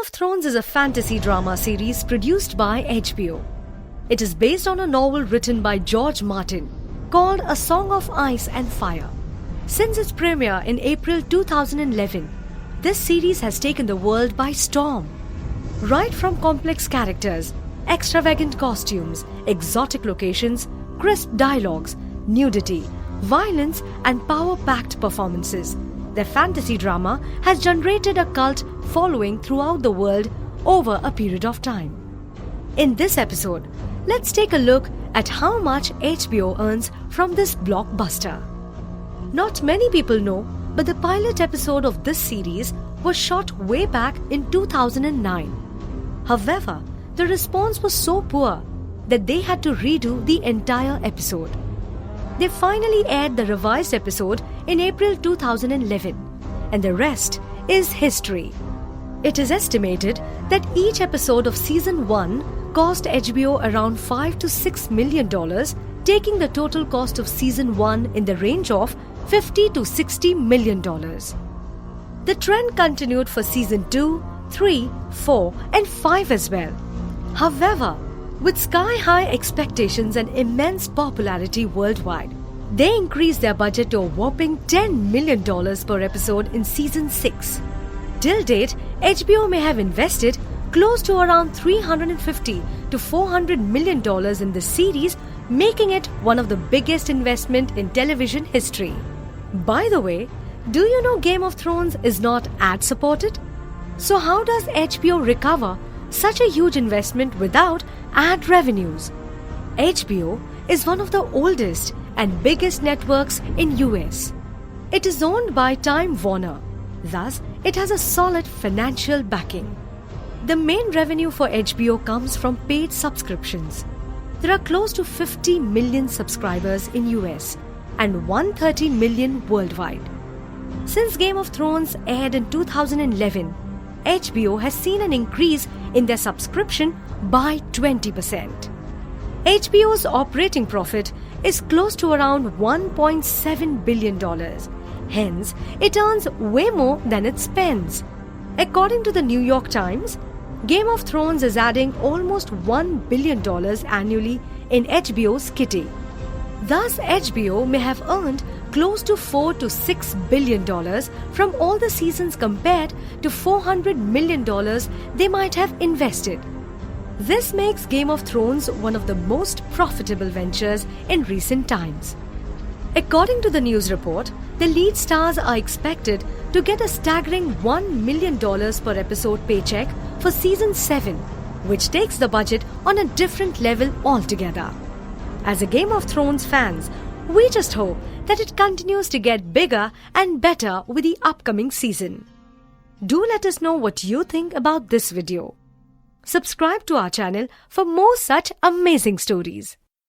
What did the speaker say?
of Thrones is a fantasy drama series produced by HBO. It is based on a novel written by George Martin called A Song of Ice and Fire. Since its premiere in April 2011, this series has taken the world by storm. Right from complex characters, extravagant costumes, exotic locations, crisp dialogues, nudity, violence and power-packed performances, the fantasy drama has generated a cult following throughout the world over a period of time. In this episode, let's take a look at how much HBO earns from this blockbuster. Not many people know, but the pilot episode of this series was shot way back in 2009. However, the response was so poor that they had to redo the entire episode. They finally aired the revised episode in April 2011, and the rest is history. It is estimated that each episode of Season 1 cost HBO around $5 to $6 million, taking the total cost of Season 1 in the range of $50 to $60 million. The trend continued for Season 2, 3, 4 and 5 as well. However, with sky-high expectations and immense popularity worldwide, they increased their budget to a whopping $10 million per episode in Season 6. Till date, HBO may have invested close to around $350 to $400 million in the series, making it one of the biggest investments in television history. By the way, do you know Game of Thrones is not ad-supported? So how does HBO recover such a huge investment without ad revenues? HBO is one of the oldest and biggest networks in US. It is owned by Time Warner, thus it has a solid financial backing. The main revenue for HBO comes from paid subscriptions. There are close to 50 million subscribers in US and 130 million worldwide. Since Game of Thrones aired in 2011, HBO has seen an increase in their subscription by 20%. HBO's operating profit is close to around $1.7 billion. Hence, it earns way more than it spends. According to the New York Times, Game of Thrones is adding almost $1 billion annually in HBO's kitty. Thus, HBO may have earned close to $4 to $6 billion from all the seasons compared to $400 million they might have invested. This makes Game of Thrones one of the most profitable ventures in recent times. According to the news report, the lead stars are expected to get a staggering $1 million per episode paycheck for Season 7, which takes the budget on a different level altogether. As a Game of Thrones fans, we just hope that it continues to get bigger and better with the upcoming season. Do let us know what you think about this video. Subscribe to our channel for more such amazing stories.